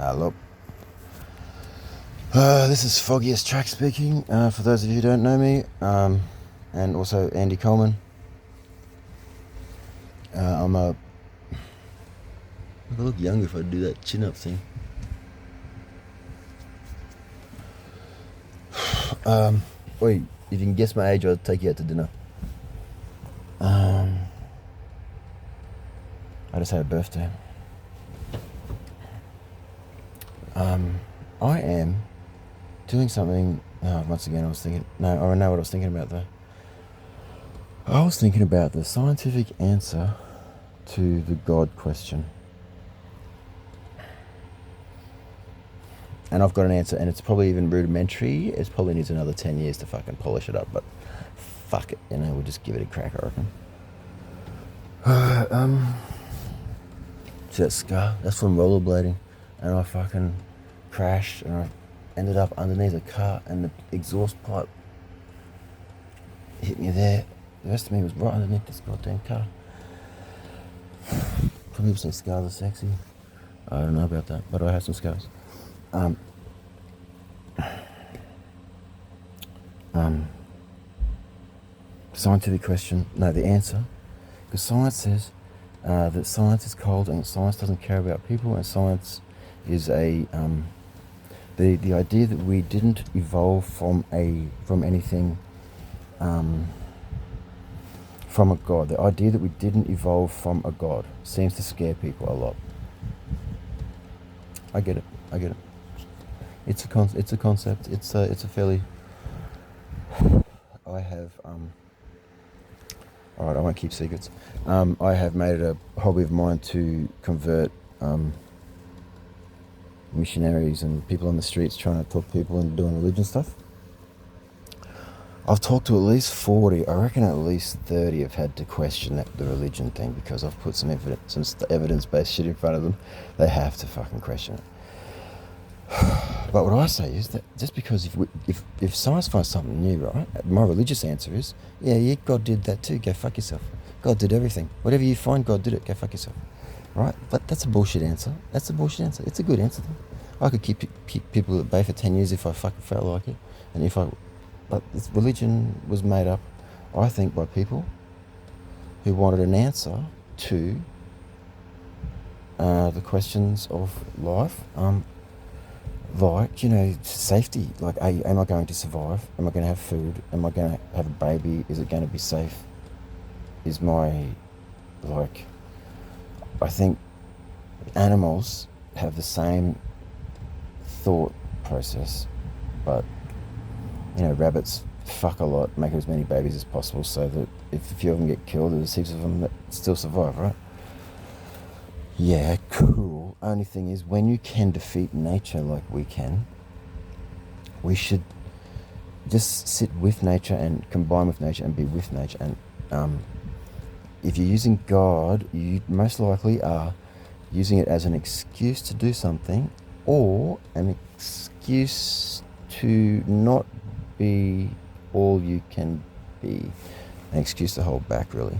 Hello. This is Foggiest Track speaking. For those of you who don't know me, and also Andy Coleman. I look younger if I do that chin-up thing. Wait, if you can guess my age, I'll take you out to dinner. I just had a birthday. I am doing something. Once again, I know what I was thinking about though. I was thinking about the scientific answer to the God question. And I've got an answer, and it's probably even rudimentary. It probably needs another 10 years to fucking polish it up, but fuck it, we'll just give it a crack, I reckon. See that scar? That's from rollerblading, and I fucking crashed, and I ended up underneath a car, and the exhaust pipe hit me there. The rest of me was right underneath this goddamn car. Some people say scars are sexy. I don't know about that, but I have some scars. Scientific question, no, the answer, because science says that science is cold and science doesn't care about people, and science is the idea that we didn't evolve from anything, from a god. The idea that we didn't evolve from a god seems to scare people a lot. I get it. It's a concept. It's a fairly. I have All right, I won't keep secrets. I have made it a hobby of mine to convert missionaries and people on the streets trying to talk people into doing religion stuff. I've talked to at least 40. I reckon at least 30 have had to question the religion thing because I've put some evidence-based shit in front of them. They have to fucking question it. But what I say is that just because if science finds something new, right, my religious answer is, yeah, God did that too, go fuck yourself. God did everything. Whatever you find, God did it, go fuck yourself. Right? But that's a bullshit answer. It's a good answer though. I could keep people at bay for 10 years if I fucking felt like it. But this religion was made up, I think, by people who wanted an answer to the questions of life. Like, safety. Like, am I going to survive? Am I going to have food? Am I going to have a baby? Is it going to be safe? I think animals have the same thought process, but, rabbits fuck a lot, make as many babies as possible so that if a few of them get killed, there's heaps of them that still survive, right? Yeah, cool. Only thing is, when you can defeat nature like we can, we should just sit with nature and combine with nature and be with nature. And if you're using God, you most likely are using it as an excuse to do something, or an excuse to not be all you can be. An excuse to hold back, really.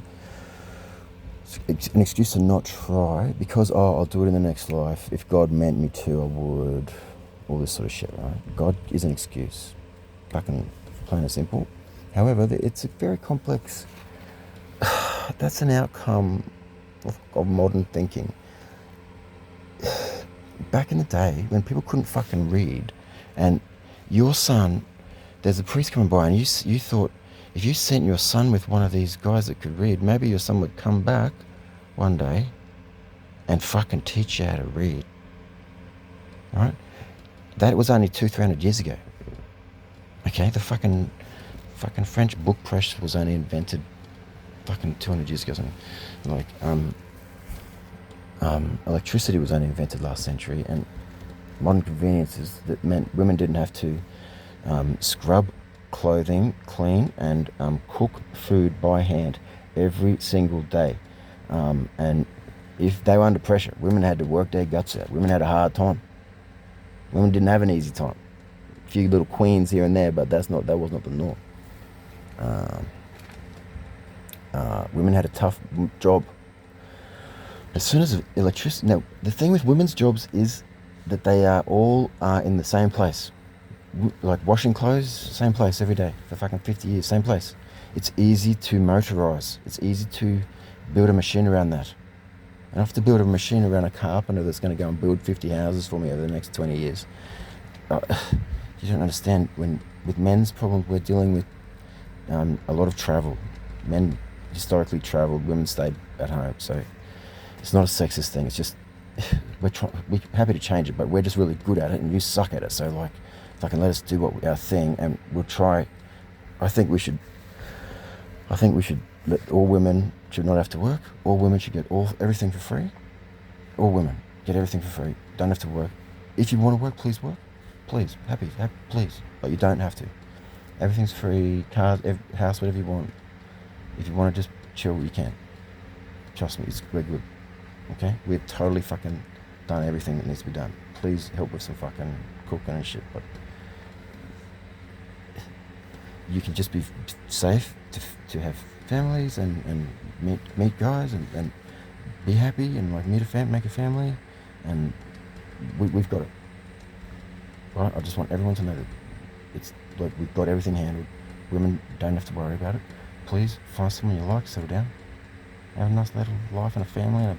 An excuse to not try because I'll do it in the next life. If God meant me to, I would. All this sort of shit, right? God is an excuse, fucking plain and simple. However, it's a very complex. That's an outcome of modern thinking. Back in the day, when people couldn't fucking read, and your son, there's a priest coming by, and you thought, if you sent your son with one of these guys that could read, maybe your son would come back one day and fucking teach you how to read. Alright? That was only 200-300 years ago. Okay? The fucking French book press was only invented fucking 200 years ago or something. Electricity was only invented last century, and modern conveniences that meant women didn't have to scrub clothing clean and cook food by hand every single day, and if they were under pressure, women had to work their guts out. Women had a hard time. Women didn't have an easy time. A few little queens here and there, but that was not the norm. Women had a tough job. As soon as electricity, now the thing with women's jobs is that they are all in the same place. Like washing clothes, same place every day for fucking 50 years, same place. It's easy to motorize. It's easy to build a machine around that. I don't have to build a machine around a carpenter that's going to go and build 50 houses for me over the next 20 years. You don't understand. When with men's problems, we're dealing with a lot of travel. Men historically travelled, women stayed at home. So it's not a sexist thing. It's just we're happy to change it, but we're just really good at it, and you suck at it. So like, fucking let us do our thing, and we'll try. I think we should let all women should not have to work. All women should get everything for free. All women get everything for free. Don't have to work. If you want to work, please work. Please, happy, please. But you don't have to. Everything's free. Cars, house, whatever you want. If you want to just chill, you can. Trust me, we're good. Okay? We've totally fucking done everything that needs to be done. Please help with some fucking cooking and shit. But you can just be safe to have families and meet guys and be happy and like make a family, and we've got it. Right? I just want everyone to know that it's like we've got everything handled. Women don't have to worry about it. Please find someone you like, settle down, have a nice little life and a family.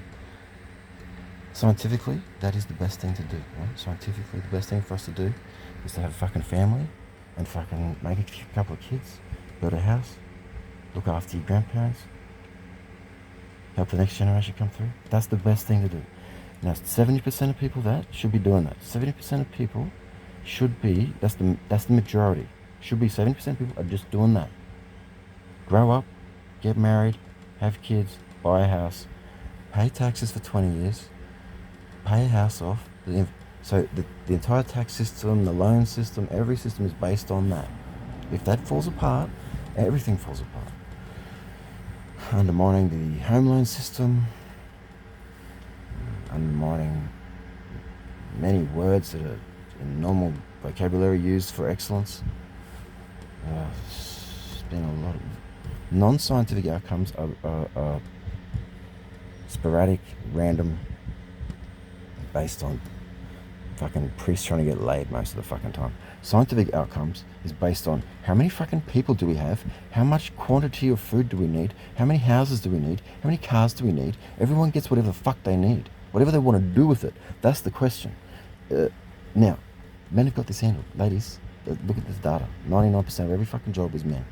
Scientifically, that is the best thing to do. Right? Scientifically, the best thing for us to do is to have a fucking family and fucking make a couple of kids, build a house, look after your grandparents, help the next generation come through. That's the best thing to do. Now, 70% of people that should be doing that. 70% of people should be, that's the majority. Should be 70% of people are just doing that. Grow up, get married, have kids, buy a house, pay taxes for 20 years, pay a house off. So the entire tax system, the loan system, every system is based on that. If that falls apart, everything falls apart. Undermining the home loan system, undermining many words that are in normal vocabulary used for excellence. There's been a lot of non-scientific outcomes are sporadic, random, based on fucking priests trying to get laid most of the fucking time. Scientific outcomes is based on how many fucking people do we have, how much quantity of food do we need, how many houses do we need, how many cars do we need. Everyone gets whatever the fuck they need, whatever they want to do with it. That's the question. Now, men have got this handled. Ladies, look at this data. 99% of every fucking job is men.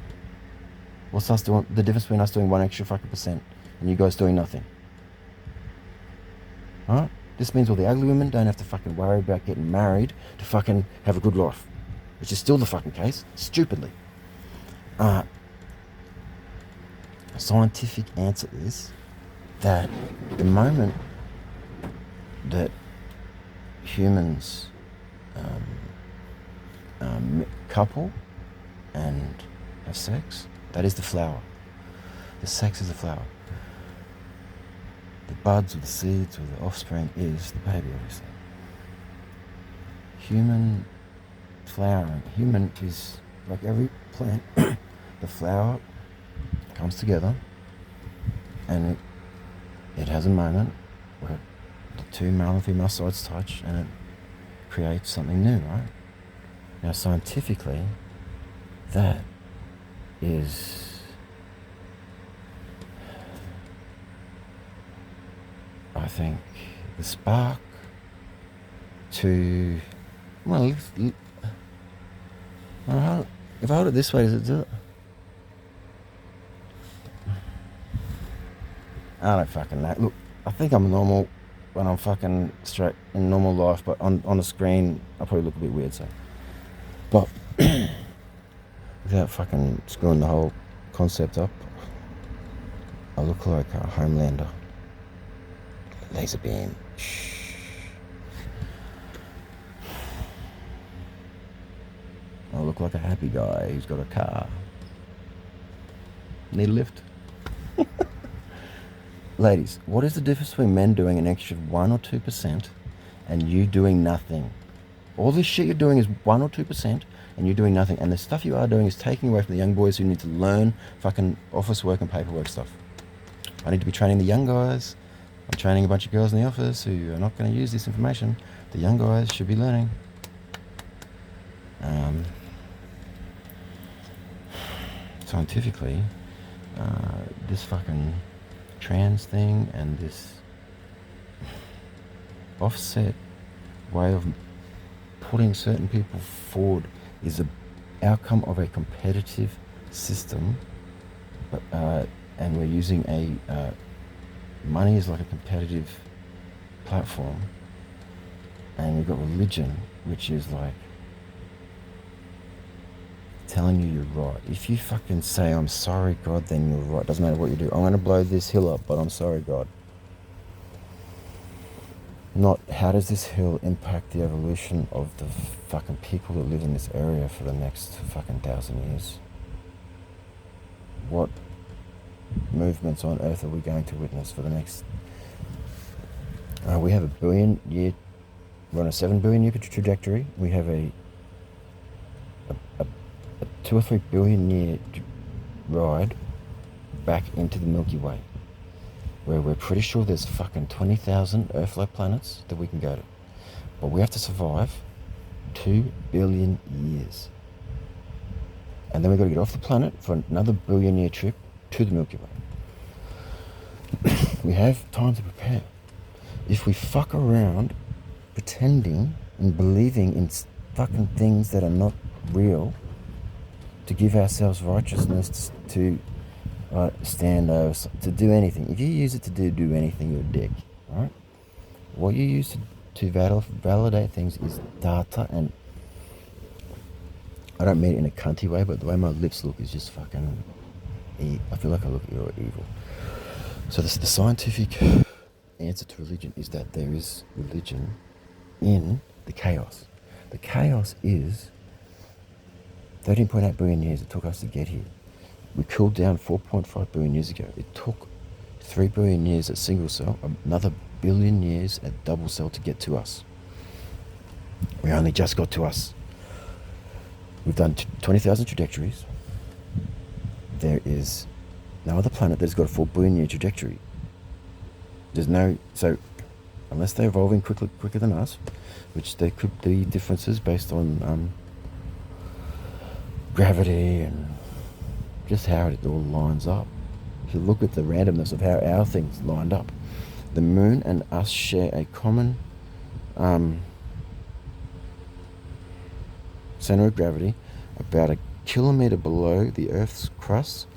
What's us doing? The difference between us doing 1 extra fucking percent and you guys doing nothing. Alright? This means all the ugly women don't have to fucking worry about getting married to fucking have a good life. Which is still the fucking case, stupidly. A scientific answer is that the moment that humans couple and have sex, that is the flower. The sex is the flower. The buds or the seeds or the offspring is the baby, obviously. Human flowering. Human is like every plant. The flower comes together and it has a moment where the two male and female sides touch and it creates something new, right? Now, scientifically, that is, I think, the spark to, well, if I hold it this way, does it do it? I don't fucking know. Look, I think I'm normal when I'm fucking straight in normal life, but on the screen, I probably look a bit weird, so. But, without fucking screwing the whole concept up, I look like a Homelander. Laser beam. Shh. I look like a happy guy who's got a car. Need a lift. Ladies, what is the difference between men doing an extra 1 or 2% and you doing nothing? All this shit you're doing is 1 or 2% and you're doing nothing. And the stuff you are doing is taking away from the young boys who need to learn fucking office work and paperwork stuff. I need to be training the young guys I'm training a bunch of girls in the office who are not going to use this information. The young guys should be learning. Scientifically, this fucking trans thing and this offset way of putting certain people forward is an outcome of a competitive system, but and we're using a money is like a competitive platform, and we've got religion, which is like telling you you're right. If you fucking say I'm sorry God, then you're right. Doesn't matter what you do. I'm going to blow this hill up, but I'm sorry God. Not how does this hill impact the evolution of the fucking people that live in this area for the next fucking 1,000 years? What movements on earth are we going to witness for the next... we have a billion year... We're on a 7 billion year trajectory. We have a 2 or 3 billion year ride back into the Milky Way, where we're pretty sure there's fucking 20,000 Earth-like planets that we can go to. But we have to survive 2 billion years. And then we've got to get off the planet for another billion-year trip to the Milky Way. We have time to prepare. If we fuck around pretending and believing in fucking things that are not real to give ourselves righteousness to stand over, to do anything. If you use it to do anything, you're a dick, right? What you use to validate things is data, and I don't mean it in a cunty way, but the way my lips look is just fucking... I feel like I look evil. So the scientific answer to religion is that there is religion in the chaos. The chaos is 13.8 billion years it took us to get here. We cooled down 4.5 billion years ago. It took 3 billion years at single cell, another billion years at double cell to get to us. We only just got to us. We've done 20,000 trajectories. There is no other planet that's got a 4 billion year trajectory. There's no... So, unless they're evolving quicker than us, which there could be differences based on gravity and just how it all lines up. If you look at the randomness of how our things lined up, the moon and us share a common center of gravity about 1 kilometer below the Earth's crust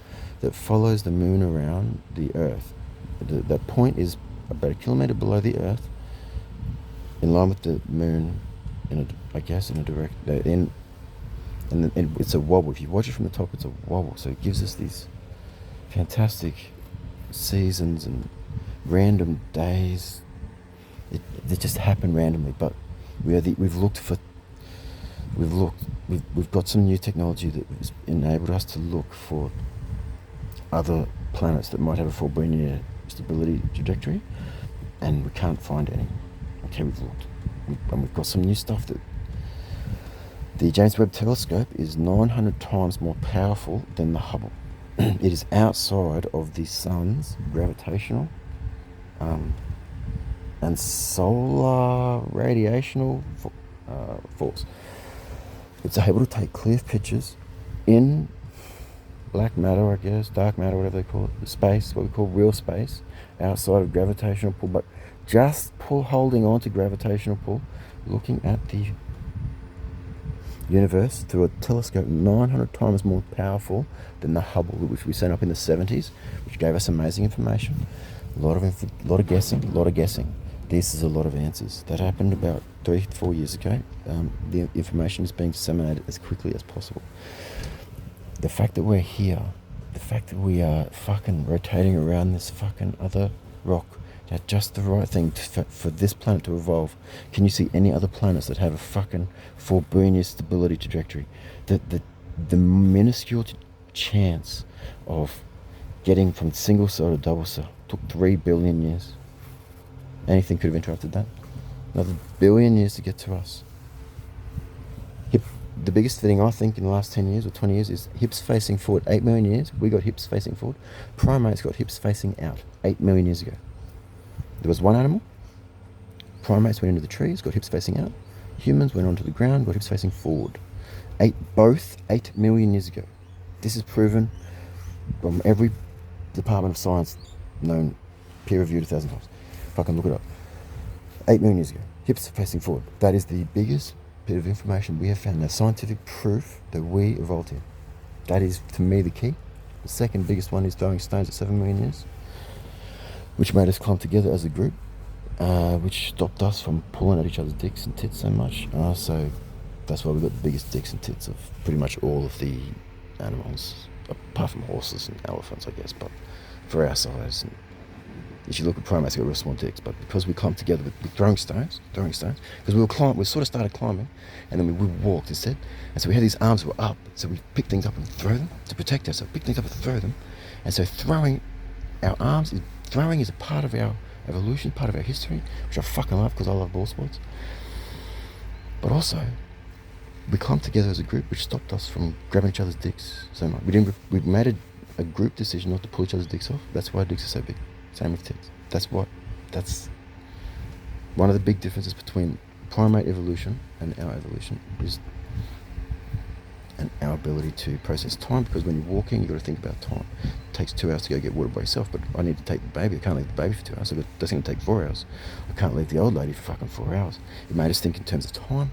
that follows the moon around the Earth. That point is about 1 kilometer below the Earth, in line with the moon, in a direct... And it's a wobble. If you watch it from the top, it's a wobble. So it gives us these fantastic seasons and random days. They just happen randomly. But we've got some new technology that has enabled us to look for other planets that might have a 4 billion year stability trajectory, and we can't find any. Okay, we've looked, and we've got some new stuff that... The James Webb Telescope is 900 times more powerful than the Hubble. It is outside of the sun's gravitational and solar radiational force. It's able to take clear pictures in black matter, I guess, dark matter, whatever they call it, space, what we call real space, outside of gravitational pull, but just holding on to gravitational pull, looking at the universe through a telescope 900 times more powerful than the Hubble, which we sent up in the 70s, which gave us amazing information. A lot of guessing. This is a lot of answers. That happened about 3-4 years ago. The information is being disseminated as quickly as possible. The fact that we're here, the fact that we are fucking rotating around this fucking other rock, that's just the right thing for this planet to evolve. Can you see any other planets that have a fucking 4 billion year stability trajectory? The minuscule chance of getting from single cell to double cell took 3 billion years. Anything could have interrupted that. Another billion years to get to us. The biggest thing I think in the last 10 years or 20 years is hips facing forward. 8 million years, we got hips facing forward. Primates got hips facing out 8 million years ago. There was one animal. Primates went into the trees, got hips facing out. Humans went onto the ground, got hips facing forward. Both 8 million years ago. This is proven from every department of science known, peer-reviewed 1,000 times. Fucking look it up. 8 million years ago. Hips facing forward. That is the biggest bit of information we have found. Now, scientific proof that we evolved here. That is, to me, the key. The second biggest one is throwing stones at 7 million years, which made us clump together as a group, which stopped us from pulling at each other's dicks and tits so much. So that's why we've got the biggest dicks and tits of pretty much all of the animals, apart from horses and elephants, I guess, but for our size. And if you look at primates, they've got real small dicks, but because we clumped together with throwing stones, because we sort of started climbing, and then we walked instead, and so we had these arms that were up, so we pick things up and throw them to protect ourselves, pick things up and throw them, and so throwing is a part of our evolution, part of our history, which I fucking love because I love ball sports. But also, we clumped together as a group, which stopped us from grabbing each other's dicks so much. We made a group decision not to pull each other's dicks off. That's why dicks are so big. Same with tits. That's one of the big differences between primate evolution and our evolution is and our ability to process time, because when you're walking, you've got to think about time. It takes 2 hours to go get water by yourself, but I need to take the baby. I can't leave the baby for 2 hours, so that's going to take 4 hours. I can't leave the old lady for fucking 4 hours. It made us think in terms of time.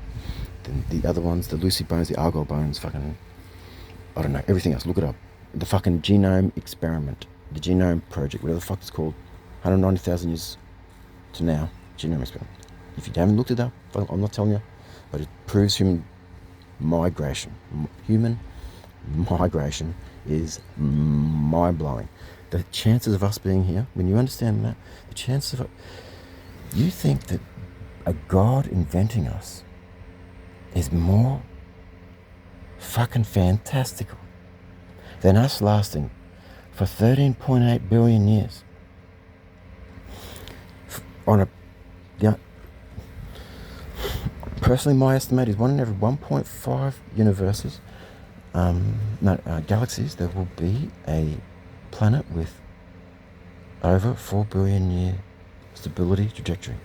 Then the other ones, the Lucy bones, the Argyle bones, fucking, I don't know, everything else. Look it up. The fucking genome experiment, the genome project, whatever the fuck it's called, 190,000 years to now, genome experiment. If you haven't looked it up, I'm not telling you, but it proves human migration. Human migration is mind-blowing. The chances of us being here, when you understand that, the chances of it, you think that a God inventing us is more fucking fantastical than us lasting for 13.8 billion years on a, yeah, personally, my estimate is 1 in every 1.5 universes, galaxies, there will be a planet with over 4 billion year stability trajectory.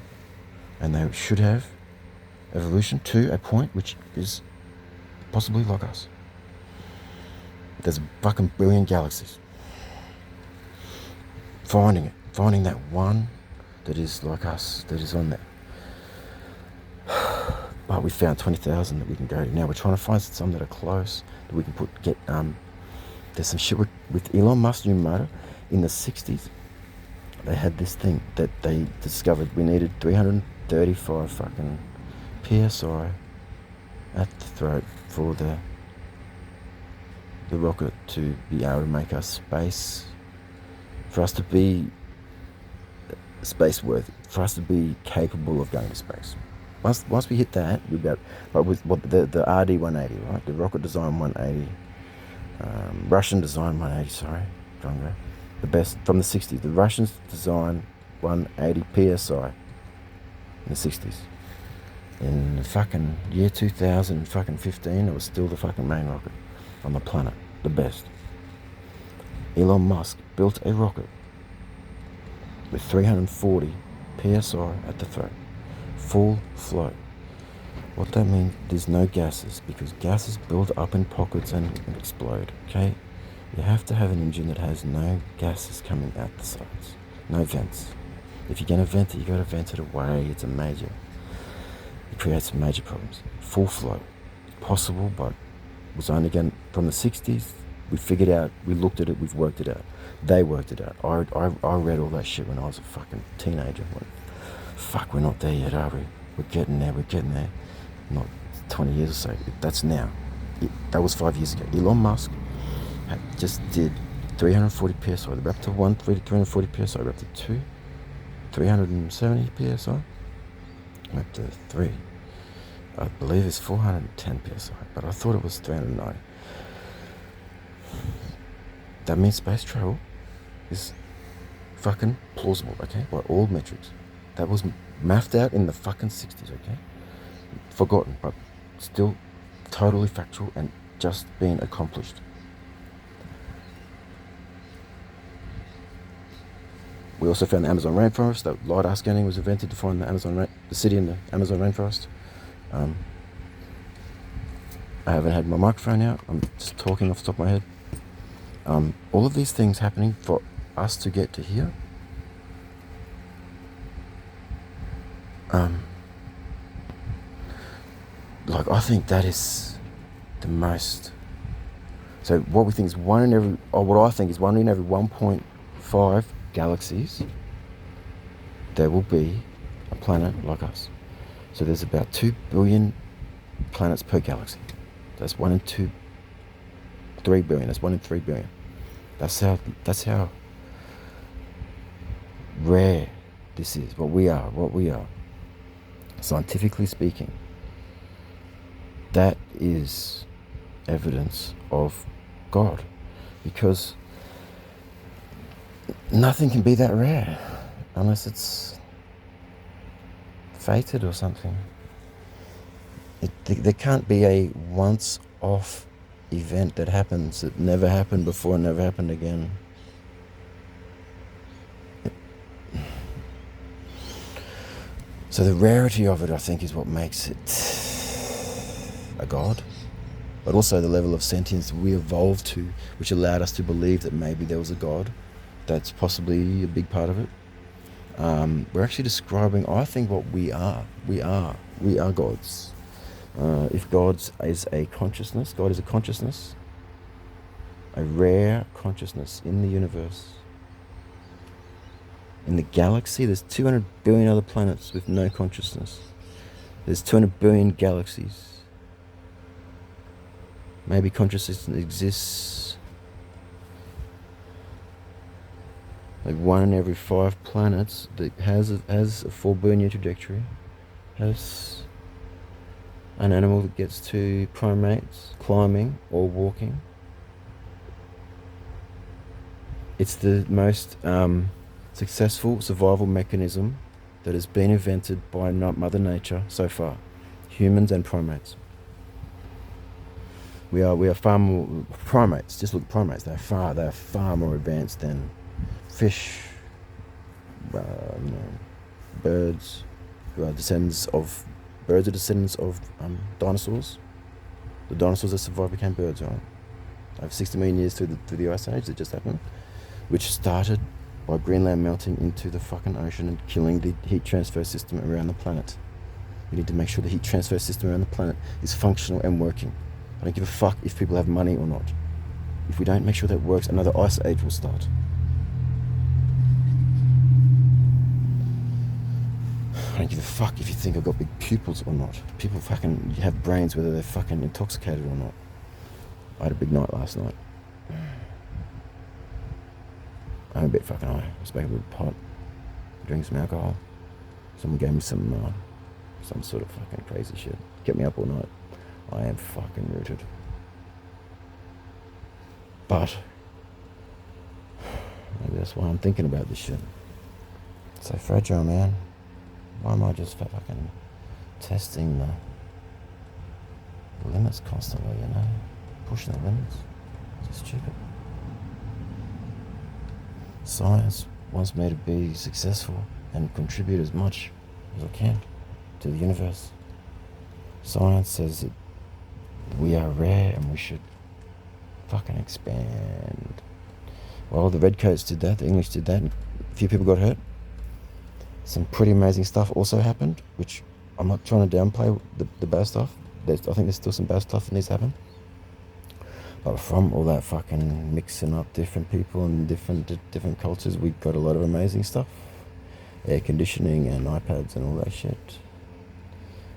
And they should have evolution to a point which is possibly like us. There's a fucking billion galaxies. Finding that one that is like us, that is on there. But we found 20,000 that we can go to. Now we're trying to find some that are close, that we can there's some shit with Elon Musk's new motor. In the 60s, they had this thing that they discovered we needed 335 fucking PSI at the throat for the rocket to be able to make us space, for us to be space worthy, for us to be capable of going to space. Once we hit that, we got, but with what the RD 180, right? The rocket design 180, Russian design 180. Sorry, Congo, the best from the 60s. The Russians designed 180 psi in the 60s. In the fucking year 2015, it was still the fucking main rocket on the planet, the best. Elon Musk built a rocket with 340 psi at the throat. Full flow. What that means, there's no gases, because gases build up in pockets and explode, okay? You have to have an engine that has no gases coming out the sides. No vents. If you're going to vent it, you got to vent it away. It creates major problems. Full flow. Possible, but was only again from the 60s. We figured out, we looked at it, we've worked it out. They worked it out. I read all that shit when I was a fucking teenager. Fuck, we're not there yet, are we? We're getting there. Not 20 years or so. That's now. That was 5 years ago. Elon Musk just did 340 psi. They're up to 340 psi. We're up to 2, 370 psi. We're up to 3. I believe it's 410 psi, but I thought it was 390. That means space travel is fucking plausible, okay? By all metrics. That was mathed out in the fucking 60s, okay? Forgotten, but still totally factual and just being accomplished. We also found the Amazon rainforest. That LiDAR scanning was invented to find the city in the Amazon rainforest. I haven't had my microphone out. I'm just talking off the top of my head. All of these things happening for us to get to here. Like, I think that is the most. So what we think is what I think is 1 in every 1.5 galaxies, there will be a planet like us. So there's about 2 billion planets per galaxy. That's 1 in 3 billion. That's 1 in 3 billion. That's how rare this is. What we are. Scientifically speaking, that is evidence of God, because nothing can be that rare unless it's fated or something. There can't be a once-off event that happens that never happened before and never happened again. So the rarity of it, I think, is what makes it a god, but also the level of sentience we evolved to, which allowed us to believe that maybe there was a god. That's possibly a big part of it. We're actually describing, I think, what we are. We are gods. If God is a consciousness, God is a consciousness, a rare consciousness in the universe. In the galaxy, there's 200 billion other planets with no consciousness. There's 200 billion galaxies. Maybe consciousness exists. Like 1 in every 5 planets that has a 4 billion year trajectory has an animal that gets to primates, climbing or walking. It's the most successful survival mechanism that has been invented by Mother Nature so far, humans and primates. We are far more primates. Just look at primates. They're far more advanced than fish, birds, who are descendants of dinosaurs. The dinosaurs that survived became birds, right? Over 60 million years through the ice age that just happened, which started by Greenland melting into the fucking ocean and killing the heat transfer system around the planet. We need to make sure the heat transfer system around the planet is functional and working. I don't give a fuck if people have money or not. If we don't make sure that works, another ice age will start. I don't give a fuck if you think I've got big pupils or not. People fucking have brains whether they're fucking intoxicated or not. I had a big night last night. I'm a bit fucking high. I smoked a bit of pot, drank some alcohol. Someone gave me some sort of fucking crazy shit. Kept me up all night. I am fucking rooted. But maybe that's why I'm thinking about this shit. It's so fragile, man. Why am I just fucking testing the limits constantly, Pushing the limits. It's stupid. Science wants me to be successful and contribute as much as I can to the universe. Science says that we are rare and we should fucking expand. Well, the redcoats did that, the English did that, and a few people got hurt. Some pretty amazing stuff also happened, which I'm not trying to downplay the bad stuff. I think there's still some bad stuff that needs to happen. But from all that fucking mixing up different people and different cultures, we got a lot of amazing stuff. Air conditioning and iPads and all that shit.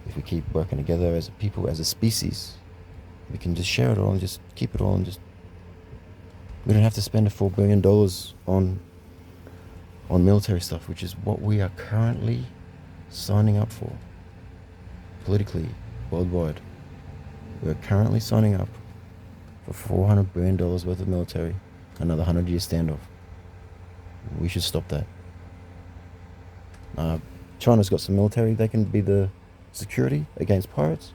If we keep working together as a people, as a species, we can just share it all and just keep it all and just... We don't have to spend $4 billion on military stuff, which is what we are currently signing up for. Politically, worldwide. We are currently signing up for $400 billion worth of military, another 100-year standoff. We should stop that. China's got some military. They can be the security against pirates.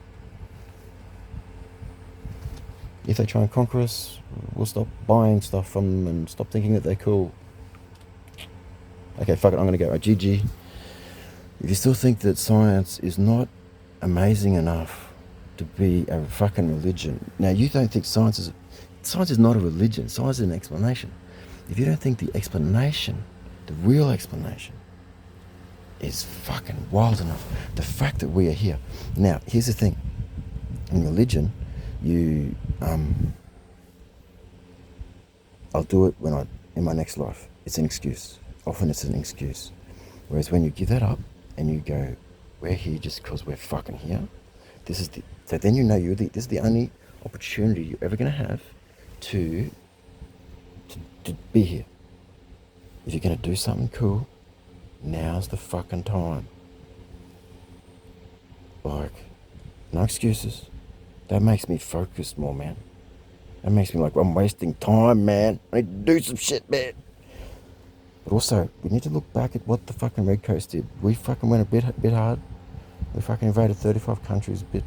If they try and conquer us, we'll stop buying stuff from them and stop thinking that they're cool. Okay, fuck it, I'm gonna go. GG. If you still think that science is not amazing enough to be a fucking religion, now you don't think science is not a religion. Science is an explanation. If you don't think the explanation, the real explanation, is fucking wild enough, the fact that we are here. Now, here's the thing. In religion, you, I'll do it in my next life. It's an excuse. Often it's an excuse. Whereas when you give that up and you go, we're here just because we're fucking here. So then you know this is the only opportunity you're ever going to have to be here. If you're going to do something cool, now's the fucking time. Like, no excuses. That makes me focus more, man. That makes me like, I'm wasting time, man. I need to do some shit, man. But also, we need to look back at what the fucking Red Coast did. We fucking went a bit hard. We fucking invaded 35 countries a bit.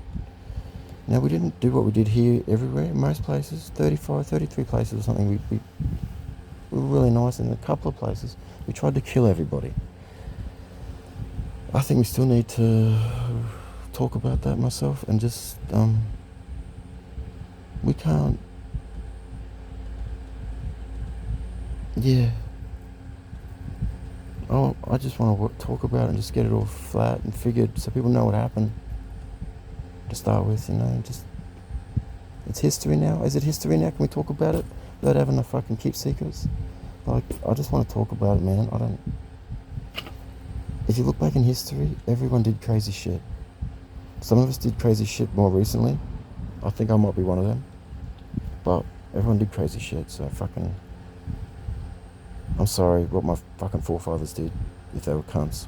Now, we didn't do what we did here everywhere, in most places. 35, 33 places or something. We were really nice in a couple of places. We tried to kill everybody. I think we still need to talk about that myself and just, we can't, yeah. Oh, I just want to talk about it and just get it all flat and figured so people know what happened to start with, just, it's history now. Is it history now? Can we talk about it without having to fucking keep secrets? Like, I just want to talk about it, man. If you look back in history, everyone did crazy shit. Some of us did crazy shit more recently. I think I might be one of them. But everyone did crazy shit, so fucking, I'm sorry what my fucking forefathers did, if they were cunts.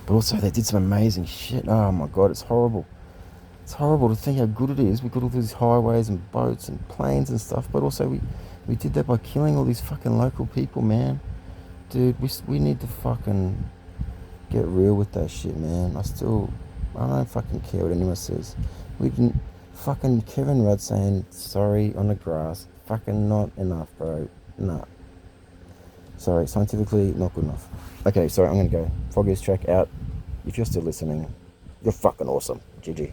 But also, they did some amazing shit. Oh my god, it's horrible. It's horrible to think how good it is. We got all these highways and boats and planes and stuff, but also we did that by killing all these fucking local people, man. Dude, we need to fucking get real with that shit, man. I don't fucking care what anyone says. We didn't, fucking Kevin Rudd saying sorry on the grass, fucking not enough, bro. Nah. Sorry, scientifically not good enough. Okay, sorry, I'm gonna go. Froggy's track out. If you're still listening, you're fucking awesome. GG.